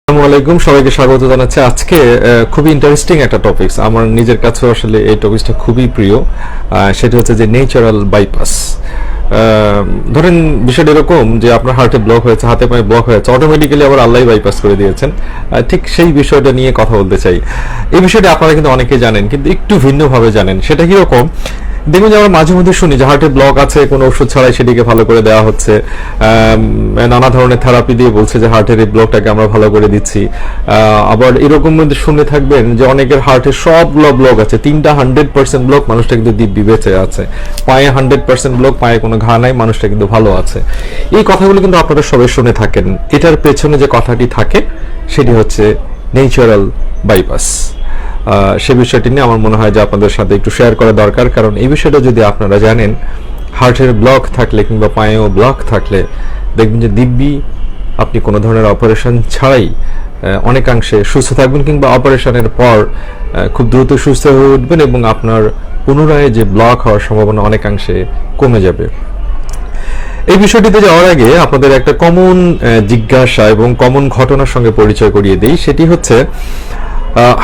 আসসালামু আলাইকুম, সবাইকে স্বাগত জানাচ্ছি। আজকে খুবই ইন্টারেস্টিং একটা টপিকস, আমার নিজের কাছে আসলে এই টপিকসটা খুবই প্রিয়। সেটা হচ্ছে যে ন্যাচারাল বাইপাস। ধরেন বিষয়টা এরকম যে আপনার হার্টে ব্লক হয়েছে, হাতে পায়ে ব্লক হয়েছে, অটোমেটিক্যালি আবার আল্লাহ বাইপাস করে দিয়েছেন। ঠিক সেই বিষয়টা নিয়ে কথা বলতে চাই। এই বিষয়টা আপনারা কিন্তু অনেকেই জানেন, কিন্তু একটু ভিন্নভাবে জানেন। সেটা কিরকম? দেখুন যে আমরা মাঝে মধ্যে শুনি যে হার্টে ব্লক আছে, কোনো ওষুধ ছাড়াই সেটিকে ভালো করে দেওয়া হচ্ছে, নানা ধরনের থেরাপি দিয়ে বলছে যে হার্টের এই ব্লকটাকে আমরা ভালো করে দিচ্ছি। আবার এরকম শুনে থাকবেন যে অনেকের হার্টে সবগুলো ব্লক আছে, 100% ব্লক, মানুষটা কিন্তু দিব্যি বেঁচে আছে। পায়ে 100% ব্লক, পায়ে কোনো ঘা নাই, মানুষটা কিন্তু ভালো আছে। এই কথাগুলো কিন্তু আপনারা সবাই শুনে থাকেন। এটার পেছনে যে কথাটি থাকে সেটি হচ্ছে ন্যাচারাল বাইপাস। সে বিষয়টি নিয়ে আমার মনে হয় যে আপনাদের সাথে একটু শেয়ার করা দরকার, কারণ এই বিষয়টা যদি আপনারা জানেন, হার্টের ব্লক থাকলে কিংবা পায়েও ব্লক থাকলে দেখবেন যে দিব্যি আপনি কোনো ধরনের অপারেশন ছাড়াই অনেকাংশে সুস্থ থাকবেন, কিংবা অপারেশনের পর খুব দ্রুত সুস্থ হয়ে উঠবেন এবং আপনার পুনরায় যে ব্লক হওয়ার সম্ভাবনা অনেকাংশে কমে যাবে। এই বিষয়টিতে যাওয়ার আগে আপনাদের একটা কমন জিজ্ঞাসা এবং কমন ঘটনার সঙ্গে পরিচয় করিয়ে দিই। সেটি হচ্ছে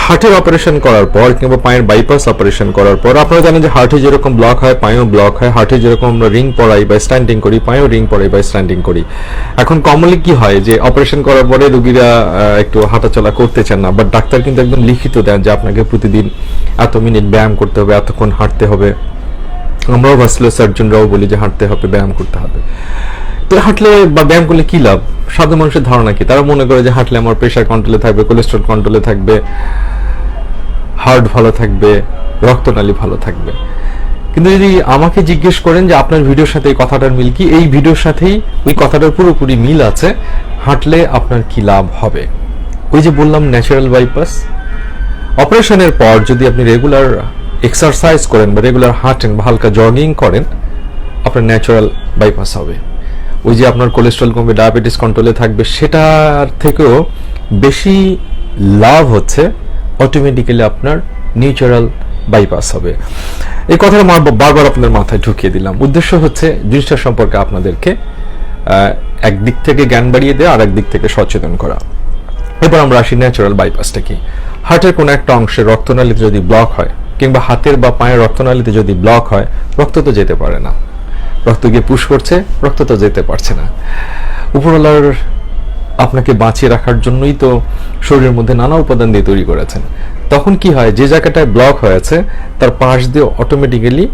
হার্টের অপারেশন করার পর কিংবা পায়ের বাইপাস অপারেশন করার পর আপনারা জানেন যে হার্টে যেরকম ব্লক হয় পায়েও ব্লক হয়। হার্টে যেরকম আমরা রিং পরাই বা স্ট্যান্ডিং করি, পায়েও রিং পরাই বা স্ট্যান্ডিং করি। এখন কমনলি কি হয় যে অপারেশন করার পরে রোগীরা একটু হাঁটাচলা করতে চান না, বাট ডাক্তার কিন্তু একদম লিখিত দেন যে আপনাকে প্রতিদিন এত মিনিট ব্যায়াম করতে হবে, এতক্ষণ হাঁটতে হবে। আমরাও ভাস্কুলার সার্জনরাও বলি যে হাঁটতে হবে, ব্যায়াম করতে হবে। তো হাঁটলে বা ব্যায়াম করলে কি লাভ? সাধারণ মানুষের ধারণা কি? তারা মনে করে যে হাঁটলে আমার প্রেশার কন্ট্রোলে থাকবে, কোলেস্ট্রল কন্ট্রোলে থাকবে, হার্ট ভালো থাকবে, রক্তনালী ভালো থাকবে। কিন্তু যদি আমাকে জিজ্ঞেস করেন যে আপনার ভিডিওর সাথে এই কথাটার মিল কি, এই ভিডিওর সাথেই ওই কথাটার পুরোপুরি মিল আছে। হাঁটলে আপনার কি লাভ হবে? ওই যে বললাম ন্যাচারাল বাইপাস। অপারেশনের পর যদি আপনি রেগুলার এক্সারসাইজ করেন বা রেগুলার হাঁটেন বা হালকা জগিং করেন, আপনার ন্যাচারাল বাইপাস হবে। ওই যে আপনার কোলেস্ট্রল কমবে, ডায়াবেটিস কন্ট্রোলে থাকবে, সেটার থেকেও বেশি লাভ হচ্ছে অটোমেটিক্যালি আপনার ন্যাচারাল বাইপাস হবে। এই কথাটা বারবার আপনাদের মাথায় ঢুকিয়ে দিলাম। উদ্দেশ্য হচ্ছে জিনিসটা সম্পর্কে আপনাদেরকে একদিক থেকে জ্ঞান বাড়িয়ে দেওয়া, আর একদিক থেকে সচেতন করা। এবার আমরা আসি ন্যাচারাল বাইপাসটা কি। হার্টের কোনো একটা অংশে রক্তনালীতে যদি ব্লক হয়, কিংবা হাতের বা পায়ের রক্তনালীতে যদি ব্লক হয়, রক্ত তো যেতে পারে না। রক্ত গিয়ে পুশ করছে, রক্ত তো যেতে পারছে না। উপরওয়ালার আপনাকে বাঁচিয়ে রাখার জন্যই তো শরীরের মধ্যে নানা উপাদান দিয়ে তৈরি করেছেন। তখন কি হয়, যে জায়গাটায় ব্লক হয়েছে তার পাশ দিয়ে অটোমেটিক্যালি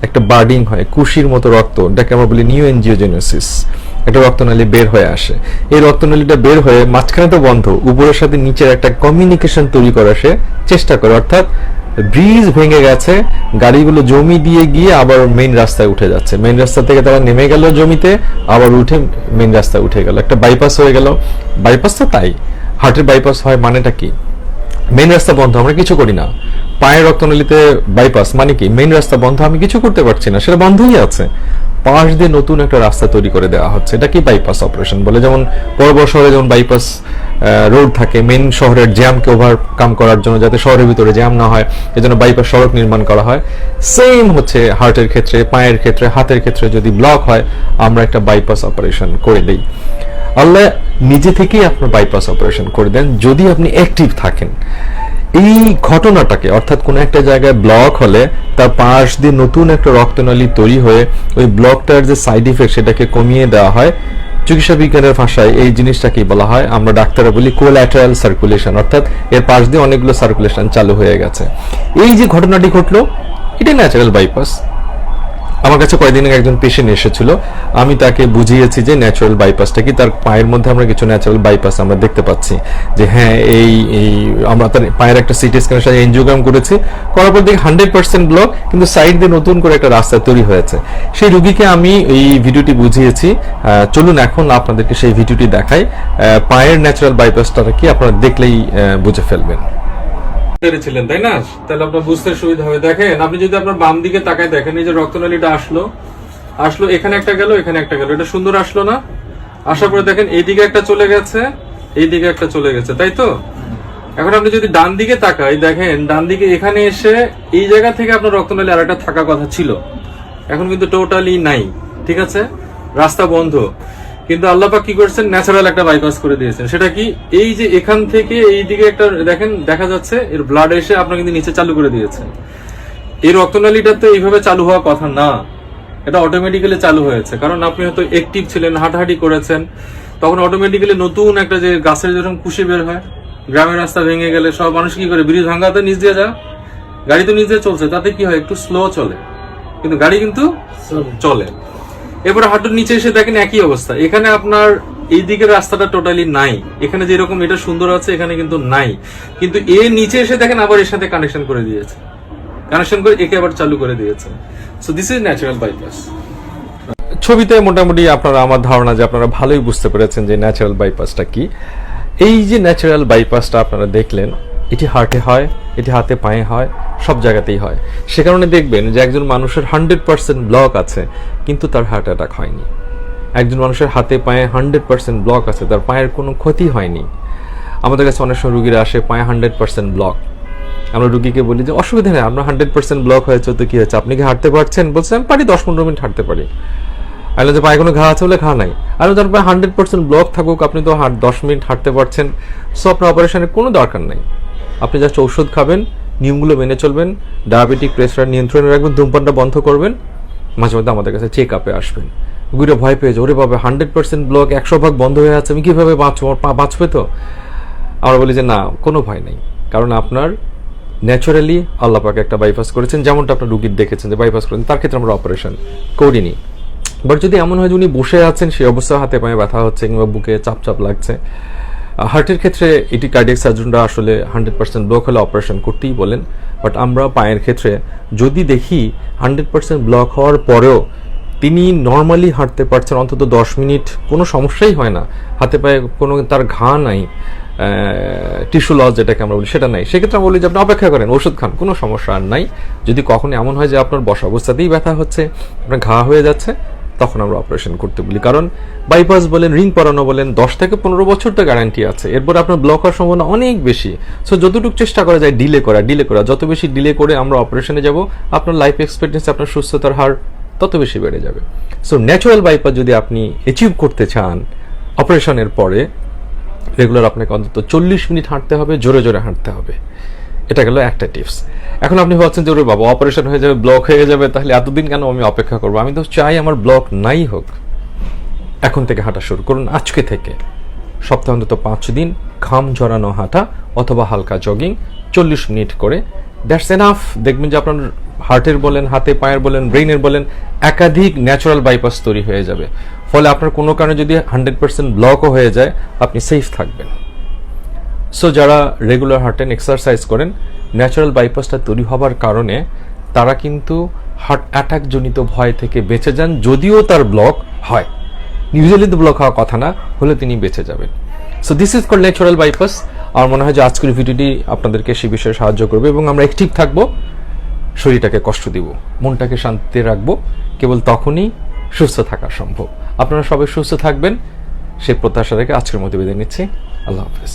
একটা বার্ডিং হয়, কুশির মতো রক্ত, এটাকে আমরা বলি নিউ এনজিওজেনেসিস। একটা রক্তনালী বের হয়ে আসে। এই রক্তনালীটা বের হয়ে মাঝখানে তো বন্ধ, উপরের সাথে নিচের একটা কমিউনিকেশন তৈরি করার সে চেষ্টা করে। অর্থাৎ ব্রিজ ভেঙে গেছে, গাড়িগুলো জমি দিয়ে গিয়ে আবার মেইন রাস্তায় উঠে যাচ্ছে। মেইন রাস্তা থেকে তারা নেমে গেল জমিতে, আবার উঠে মেইন রাস্তায় উঠে গেল, একটা বাইপাস হয়ে গেল। বাইপাস তো তাই, হার্টের বাইপাস হয় মানেটা কি? মেইন রাস্তা বন্ধ, আমরা কিছু করি না। পায়ের রক্তনালীতে বাইপাস মানে কি? মেইন রাস্তা বন্ধ, আমি কিছু করতে পারছি না, সেটা বন্ধই আছে, পাশ দিয়ে নতুন একটা রাস্তা তৈরি করে দেওয়া হচ্ছে। এটা কি বাইপাস অপারেশন বলে। যেমন বড় বড় শহরে যেমন বাইপাস রোড থাকে, মেইন শহরের জ্যামকে ওভারকাম করার জন্য, যাতে শহরের ভিতরে জ্যাম না হয়, এজন্য বাইপাস সড়ক নির্মাণ করা হয়। সেম হচ্ছে হার্টের ক্ষেত্রে, পায়ের ক্ষেত্রে, হাতের ক্ষেত্রে যদি ব্লক হয়, আমরা একটা বাইপাস অপারেশন করে দিই। আল্লাহ নিজে থেকেই আপনার বাইপাস অপারেশন করে দেন যদি আপনি অ্যাক্টিভ থাকেন। এই ঘটনাটাকে, অর্থাৎ কোন একটা জায়গায় ব্লক হলে তার পাশ দিয়ে নতুন একটা রক্তনালী তৈরি হয়ে ওই ব্লকটার যে সাইড ইফেক্ট সেটাকে কমিয়ে দেওয়া হয়। চিকিৎসা বিজ্ঞানের ভাষায় এই জিনিসটাকেই বলা হয়, আমরা ডাক্তাররা বলি কোল্যাটারাল সার্কুলেশন, অর্থাৎ এর পাশ দিয়ে অনেকগুলো সার্কুলেশন চালু হয়ে গেছে। এই যে ঘটনাটি ঘটলো, এটা ন্যাচারাল বাইপাস। আমার কাছে কয়েকদিন আগে একজন পেশেন্ট এসেছিল, আমি তাকে বুঝিয়েছি যে ন্যাচারাল বাইপাসটা কি। তার পায়ের মধ্যে আমরা কিছু ন্যাচারাল বাইপাস আমরা দেখতে পাচ্ছি যে হ্যাঁ, এই আমরা তার পায়ের একটা সিটি স্ক্যানের সাথে এনজিওগ্রাম করেছি, করার পর দেখি 100% ব্লক, কিন্তু সাইড দিয়ে নতুন করে একটা রাস্তা তৈরি হয়েছে। সেই রুগীকে আমি এই ভিডিওটি বুঝিয়েছি। চলুন এখন আপনাদেরকে সেই ভিডিওটি দেখাই। পায়ের ন্যাচারাল বাইপাসটা কি আপনারা দেখলেই বুঝে ফেলবেন। পেরেছিলেন তাই না? তাহলে আপনার বুঝতে সুবিধা হবে। দেখেন, আপনি যদি আপনার বাম দিকে তাকায় দেখেন, এই যে রক্তনালীটা আসলো, এখানে একটা গেল, এখানে একটা গেল, এটা সুন্দর আসলো না? আসার পরে দেখেন এইদিকে একটা চলে গেছে, এইদিকে একটা চলে গেছে, তাই তো? এখন আপনি যদি ডান দিকে তাকাই, দেখেন ডান দিকে এখানে এসে এই জায়গা থেকে আপনার রক্তনালী আর একটা থাকার কথা ছিল, এখন কিন্তু টোটালি নাই। ঠিক আছে, রাস্তা বন্ধ। কিন্তু আল্লাহ পাক কি করছেন, ন্যাচারাল একটা বাইপাস করে দিয়েছেন। সেটা কি, এই যে এখান থেকে এই দিকে একটা দেখেন দেখা যাচ্ছে এর ব্লাড এসে আপনার কিন্তু নিচে চালু করে দিয়েছেন। এই রক্তনালীটা তো এইভাবে চালু হওয়ার কথা না, এটা অটোমেটিক্যালি চালু হয়েছে। কারণ আপনি হয়তো অ্যাক্টিভ ছিলেন, হাঁটাহাঁটি করেছেন, তখন অটোমেটিক্যালি নতুন একটা যে গাছের যেরকম কুশি বের হয়, গ্রামের রাস্তা ভেঙে গেলে সব মানুষ কি করে, ব্রিজ ভাঙাতে নিচ দিয়ে যায়, গাড়ি তো নিচ দিয়ে চলছে, তাতে কি হয় একটু স্লো চলে, কিন্তু গাড়ি কিন্তু চলে। এবার হাঁটুর নিচে এসে দেখেন একই অবস্থা, এখানে আপনার এই দিকের রাস্তাটা টোটালি নাই, এখানে যেরকম এটা সুন্দর আছে এখানে কিন্তু নাই, কিন্তু এর নিচে এসে দেখেন আবার এর সাথে কানেকশন করে দিয়েছে, কানেকশন করে একে আবার চালু করে দিয়েছে। So this is natural bypass. ছবিতে মোটামুটি আপনারা, আমার ধারণা যে আপনারা ভালোই বুঝতে পেরেছেন যে ন্যাচারাল বাইপাসটা কি। এই যে ন্যাচারাল বাইপাসটা আপনারা দেখলেন, এটি হার্টে হয়, এটি হাতে পায়ে হয়, সব জায়গাতেই হয়। সে কারণে দেখবেন যে একজন মানুষের 100% ব্লক আছে কিন্তু তার হার্ট অ্যাটাক হয়নি। একজন মানুষের হাতে পায়ে 100% ব্লক আছে, তার পায়ের কোনো ক্ষতি হয়নি। আমাদের কাছে অনেক সময় রুগীরা আসে পায়ে 100% ব্লক, আমরা রুগীকে বলি যে অসুবিধা নেই, আপনার 100% ব্লক হয়েছে তো কি হয়েছে, আপনি কি হাঁটতে পারছেন? বলছে আমি পারি, 10-15 মিনিট হাঁটতে পারি। আইলে যে পায়ে কোনো ঘা আছে বলে ঘা নাই, আর তার পায়ে 100% ব্লক থাকুক, আপনি তো 10 মিনিট হাঁটতে পারছেন, সো আপনার অপারেশনের কোনো দরকার নেই। আপনি জাস্ট ঔষধ খাবেন, নিয়মগুলো মেনে চলবেন, ডায়াবেটিক প্রেসার নিয়ন্ত্রণে রাখবেন, ধূমপানটা বন্ধ করবেন, মাঝে মধ্যে আমাদের কাছে চেক আপে আসবেন। রুগীরা ভয় পেয়েছে, ওরে বাবা 100% ব্লক, 100% বন্ধ হয়ে আছে, আমি কিভাবে বাঁচবে? তো আমরা বলি যে না, কোনো ভয় নেই, কারণ আপনার ন্যাচারালি আল্লাহ পাক একটা বাইপাস করেছেন, যেমনটা আপনার রুগীর দেখেছেন যে বাইপাস করেছেন, তার ক্ষেত্রে আমরা অপারেশন করিনি। বাট যদি এমন হয় যে উনি বসে আছেন, সেই অবস্থায় হাতে পায়ে ব্যথা হচ্ছে কিংবা বুকে চাপ লাগছে, হার্টের ক্ষেত্রে এটি কার্ডিয়াক সার্জনরা আসলে 100% ব্লক হলে অপারেশন করতেই বলেন। বাট আমরা পায়ের ক্ষেত্রে যদি দেখি 100% ব্লক হওয়ার পরেও তিনি নর্মালি হাঁটতে পারছেন অন্তত 10 মিনিট, কোনো সমস্যাই হয় না, হাতে পায়ে কোনো তার ঘা নাই, টিস্যু লস যেটাকে আমরা বলি সেটা নাই, সেক্ষেত্রে আমরা বলি যে আপনি অপেক্ষা করেন, ওষুধ খান, কোনো সমস্যা আর নাই। যদি কখনো এমন হয় যে আপনার বসা অবস্থাতেই ব্যথা হচ্ছে, আপনার ঘা হয়ে যাচ্ছে, তখন আমরা অপারেশন করতে বলি। কারণ বাইপাস বলেন, রিং পরানো বলেন, 10 থেকে 15 বছর তো গ্যারান্টি আছে, এরপর আপনার ব্লক হওয়ার সম্ভাবনা অনেক বেশি। সো যতটুকু চেষ্টা করা যায় ডিলে করা, যত বেশি ডিলে করে আমরা অপারেশনে যাব, আপনার লাইফ এক্সপেক্টেন্সি, আপনার সুস্থতার হার তত বেশি বেড়ে যাবে। সো ন্যাচারাল বাইপাস যদি আপনি অ্যাচিভ করতে চান অপারেশনের পরে, রেগুলার আপনাকে অন্তত 40 মিনিট হাঁটতে হবে, জোরে জোরে হাঁটতে হবে। এটা গেল একটা টিপস। এখন আপনি ভাবছেন যে ওরে বাবা অপারেশন হয়ে যাবে, ব্লক হয়ে যাবে, তাহলে এতদিন কেন আমি অপেক্ষা করবো? আমি তো চাই আমার ব্লক নাই হোক। এখন থেকে হাঁটা শুরু করুন, আজকে থেকে সপ্তাহে অন্তত 5 দিন ঘাম ঝরানো হাঁটা অথবা হালকা জগিং 40 মিনিট করে, দ্যাটস এনাফ। দেখবেন যে আপনার হার্টের বলেন, হাতে পায়ের বলেন, ব্রেইনের বলেন, একাধিক ন্যাচারাল বাইপাস তৈরি হয়ে যাবে। ফলে আপনার কোনো কারণে যদি 100% ব্লকও হয়ে যায়, আপনি সেফ থাকবেন। সো যারা রেগুলার হাঁটেন, এক্সারসাইজ করেন, ন্যাচারাল বাইপাসটা তৈরি হবার কারণে তারা কিন্তু হার্ট অ্যাটাক জনিত ভয় থেকে বেঁচে যান। যদিও তার ব্লক হয়, ইউজুয়ালি তো ব্লক হওয়ার কথা না, হলে তিনি বেঁচে যাবেন। So this is called natural bypass. আমার মনে হয় যে আজকের ভিডিওটি আপনাদেরকে সে বিষয়ে সাহায্য করবে এবং আমরা অ্যাক্টিভ থাকবো, শরীরটাকে কষ্ট দিব, মনটাকে শান্তিতে রাখবো, কেবল তখনই সুস্থ থাকা সম্ভব। আপনারা সবাই সুস্থ থাকবেন সেই প্রত্যাশা রেখে আজকের মতো বিদায় নিচ্ছি। আল্লাহ হাফেজ।